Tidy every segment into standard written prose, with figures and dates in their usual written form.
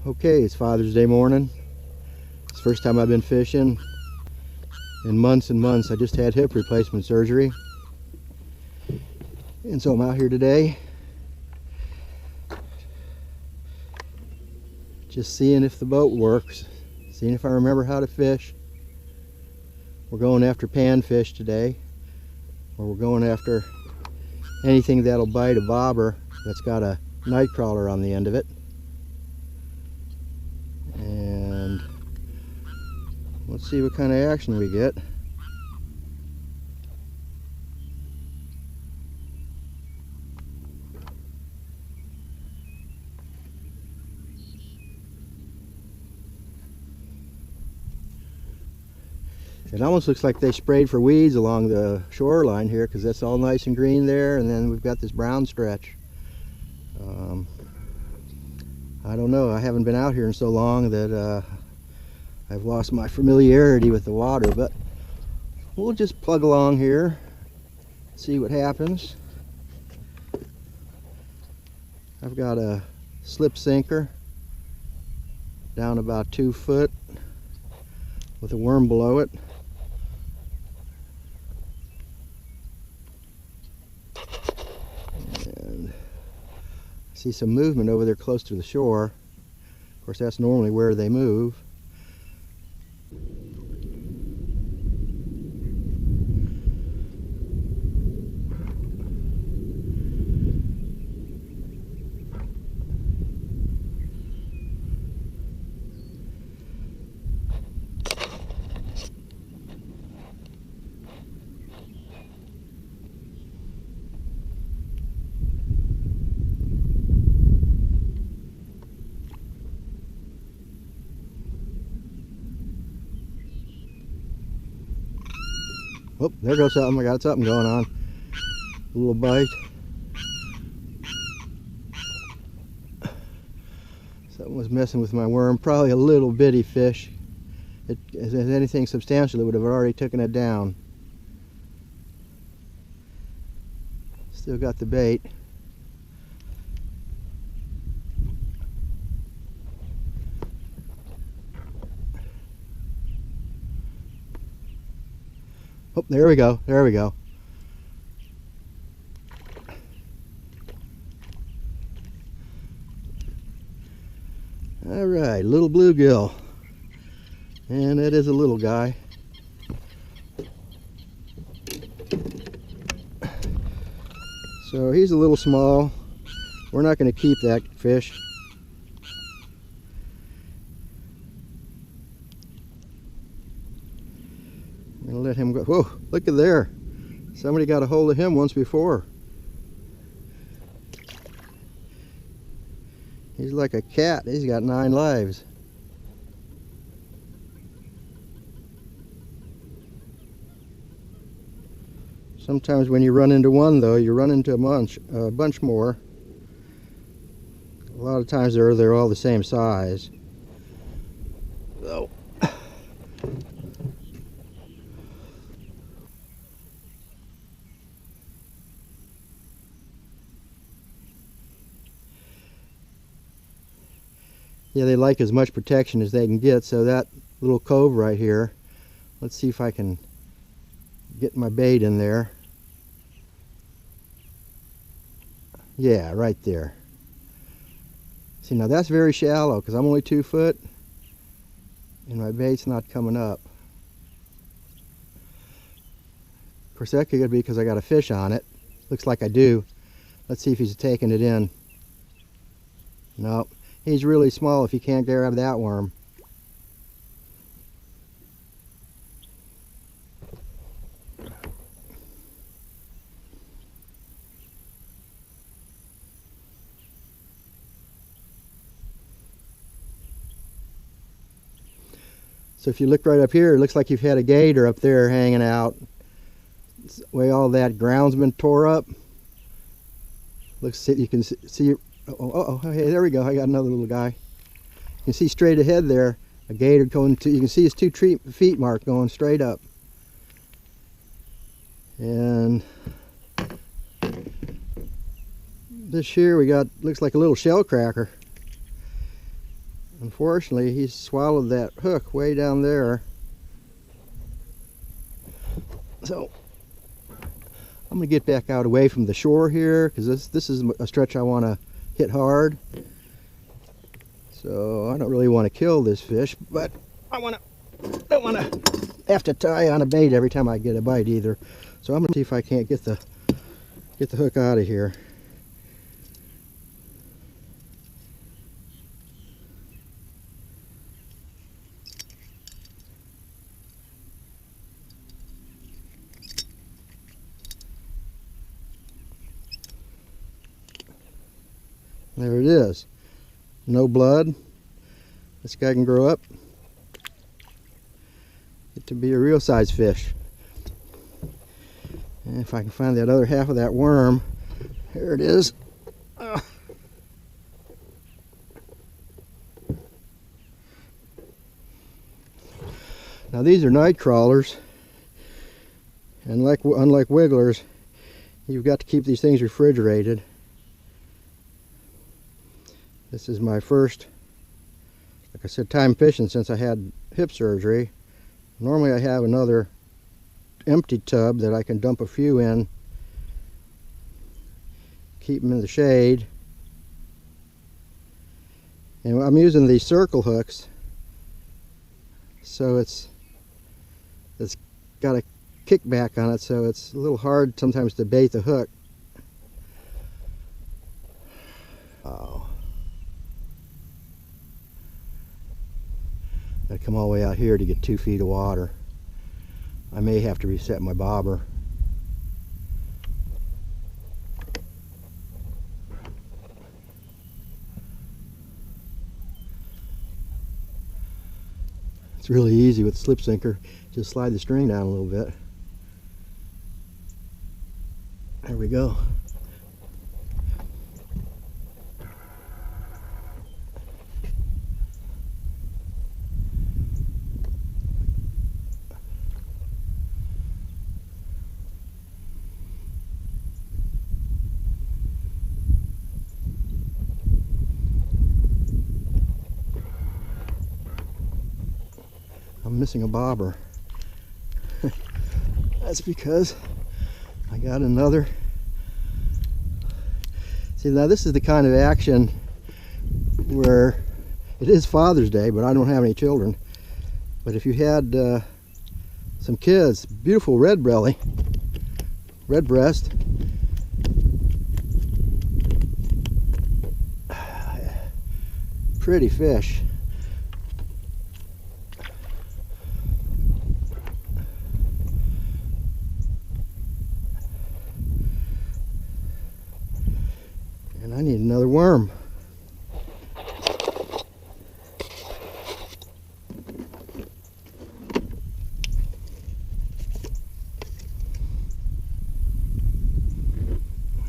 Okay, it's Father's Day morning. It's the first time I've been fishing in months and months. I just had hip replacement surgery, and so I'm out here today just seeing if the boat works, seeing if I remember how to fish. We're going after panfish today, or we're going after anything that'll bite a bobber that's got a nightcrawler on the end of it. And let's see what kind of action we get. It almost looks like they sprayed for weeds along the shoreline here, because that's all nice and green there, and then we've got this brown stretch. I don't know, I haven't been out here in so long that I've lost my familiarity with the water, but we'll just plug along here, see what happens. I've got a slip sinker down about 2 foot with a worm below it. And I see some movement over there close to the shore. Of course, that's normally where they move. Oh, there goes something. I got something going on. A little bite. Something was messing with my worm. Probably a little bitty fish. If there's anything substantial, it would have already taken it down. Still got the bait. Oh, there we go, there we go. All right, little bluegill. And it is a little guy. So he's a little small. We're not going to keep that fish. I'm going to let him go. Whoa, look at there. Somebody got a hold of him once before. He's like a cat. He's got 9 lives. Sometimes when you run into one, though, you run into a bunch more. A lot of times they're all the same size. So. Yeah, they like as much protection as they can get, so that little cove right here, let's see if I can get my bait in there. Yeah, right there. See, now that's very shallow because I'm only 2 foot and my bait's not coming up. Of course, that could be because I got a fish on it. Looks like I do. Let's see if he's taking it in. Nope. He's really small if he can't grab that worm. So if you look right up here, it looks like you've had a gator up there hanging out. The way all that ground's been tore up. Looks, you can see. Oh, hey, there we go. I got another little guy. You can see straight ahead there a gator going to. You can see his 2 feet mark going straight up. And this here we got, looks like a little shellcracker. Unfortunately, he swallowed that hook way down there. So I'm going to get back out away from the shore here, because this is a stretch I want to hit hard. So I don't really want to kill this fish, but I don't want to have to tie on a bait every time I get a bite either. So I'm going to see if I can't get the hook out of here. There it is. No blood. This guy can grow up. Get to be a real size fish. And if I can find that other half of that worm, here it is. Now these are night crawlers, and unlike wigglers, you've got to keep these things refrigerated. This is my first, like I said, time fishing since I had hip surgery. Normally I have another empty tub that I can dump a few in, keep them in the shade. And I'm using these circle hooks, so it's got a kickback on it, so it's a little hard sometimes to bait the hook. Oh. Gotta come all the way out here to get 2 feet of water. I may have to reset my bobber. It's really easy with slip sinker. Just slide the string down a little bit. There we go. I'm missing a bobber. That's because I got another. See, now this is the kind of action where it is Father's Day, but I don't have any children. But if you had some kids, beautiful red belly, redbreast, pretty fish. And I need another worm.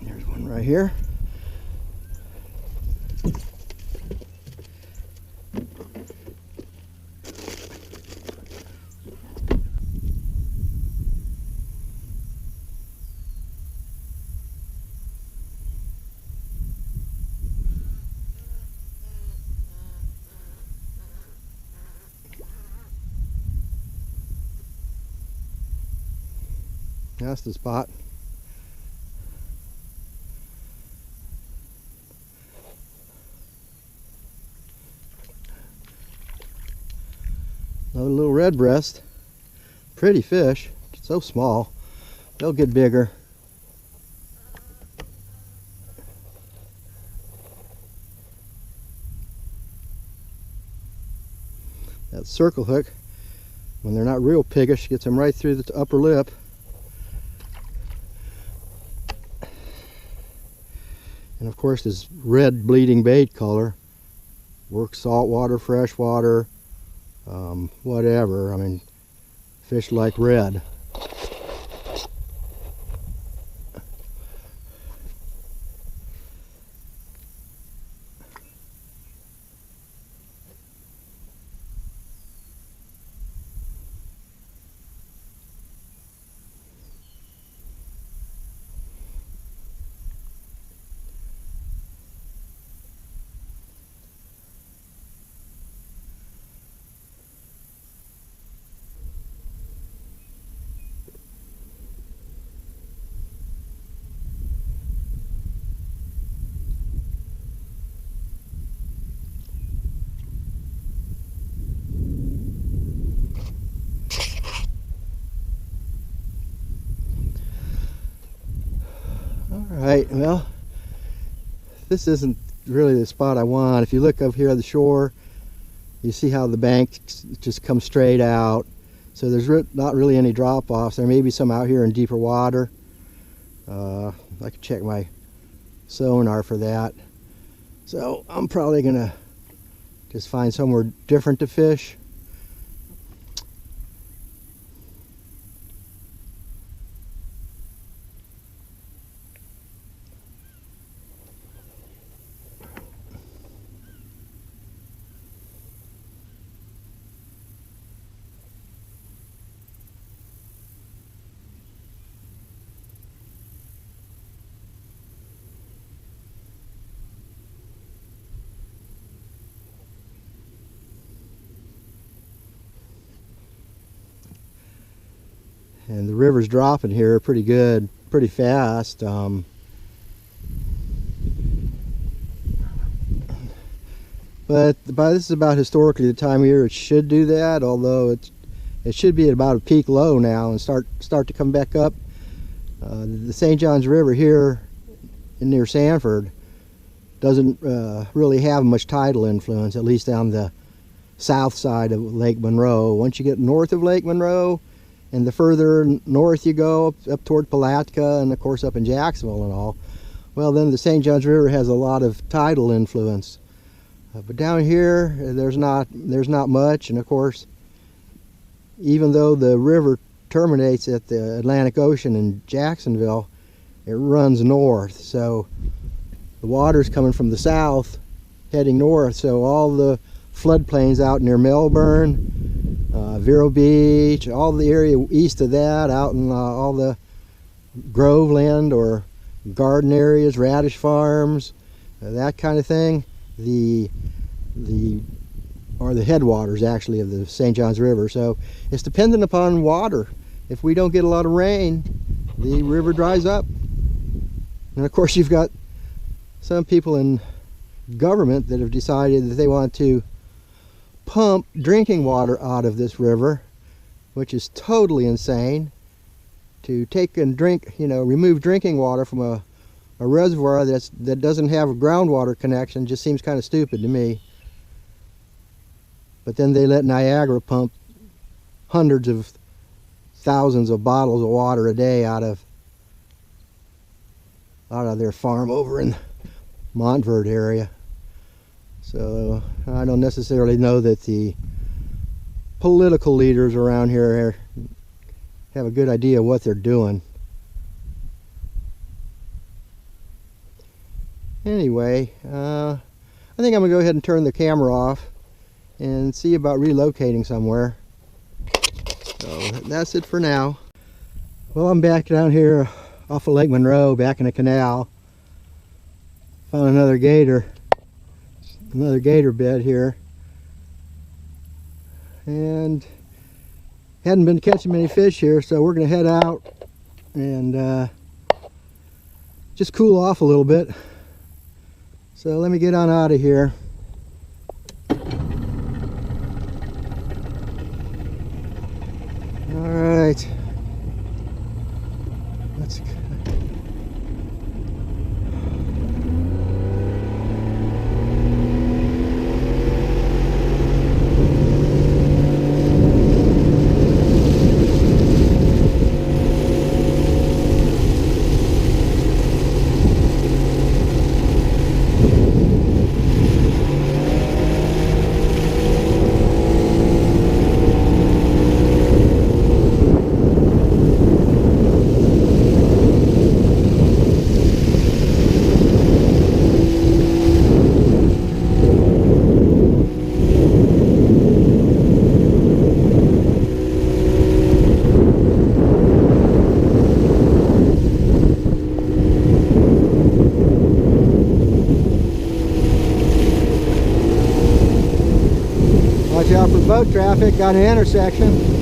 There's one right here. That's the spot. Another little redbreast. Pretty fish. So small. They'll get bigger. That circle hook, when they're not real piggish, gets them right through the upper lip. And of course this red bleeding bait color works saltwater, freshwater, whatever. I mean, fish like red. right, well, this isn't really the spot I want. If you look up here at the shore, you see how the bank just comes straight out. So there's not really any drop-offs. There may be some out here in deeper water. I can check my sonar for that. So I'm probably gonna just find somewhere different to fish. And the river's dropping here pretty good, pretty fast. But this is about historically the time of year it should do that, although it should be at about a peak low now and start to come back up. The St. Johns River here near Sanford doesn't really have much tidal influence, at least down the south side of Lake Monroe. Once you get north of Lake Monroe, and the further north you go, up toward Palatka and of course up in Jacksonville and all, well, then the St. Johns River has a lot of tidal influence. But down here there's not much, and of course, even though the river terminates at the Atlantic Ocean in Jacksonville, it runs north, so the water's coming from the south heading north, so all the floodplains out near Melbourne, Vero Beach, all the area east of that, out in all the Groveland or garden areas, radish farms, that kind of thing, the headwaters actually of the St. Johns River. So it's dependent upon water. If we don't get a lot of rain, the river dries up. And of course you've got some people in government that have decided that they want to pump drinking water out of this river, which is totally insane. To take and drink, remove drinking water from a reservoir that doesn't have a groundwater connection just seems kind of stupid to me. But then they let Niagara pump hundreds of thousands of bottles of water a day out of their farm over in Montverde area. So I don't necessarily know that the political leaders around here have a good idea of what they're doing. Anyway, I think I'm going to go ahead and turn the camera off and see about relocating somewhere. So that's it for now. Well, I'm back down here off of Lake Monroe, back in the canal. Found another gator bed here, and hadn't been catching many fish here, so we're going to head out and just cool off a little bit. So let me get on out of here. All right, let's watch out for boat traffic on the intersection.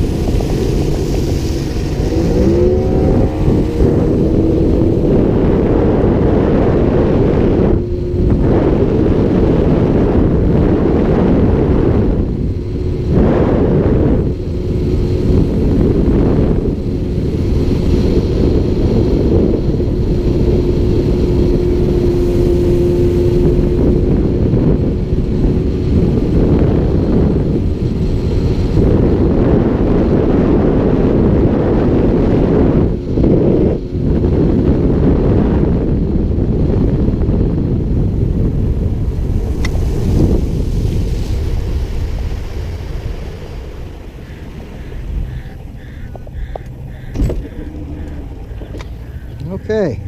Okay,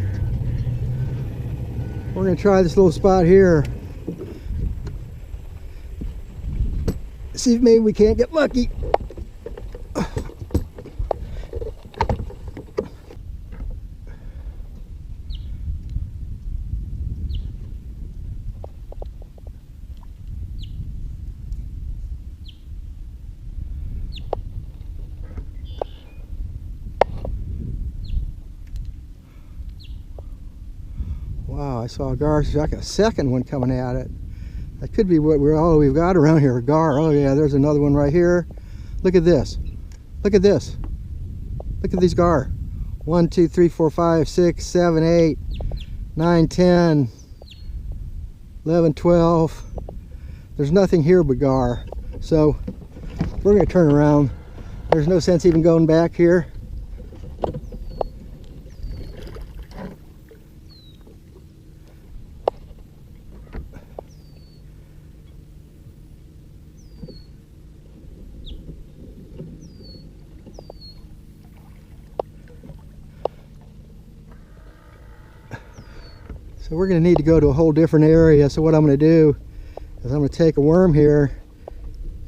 we're going to try this little spot here. See if maybe we can't get lucky. Wow, I saw a gar, like a second one coming at it. That could be what we've got around here, a gar. Oh yeah, there's another one right here. Look at this. Look at this. Look at these gar. 1, 2, 3, 4, 5, 6, 7, 8, 9, 10, 11, 12. There's nothing here but gar. So we're going to turn around. There's no sense even going back here. So we're going to need to go to a whole different area. So what I'm going to do is I'm going to take a worm here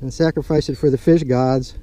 and sacrifice it for the fish gods.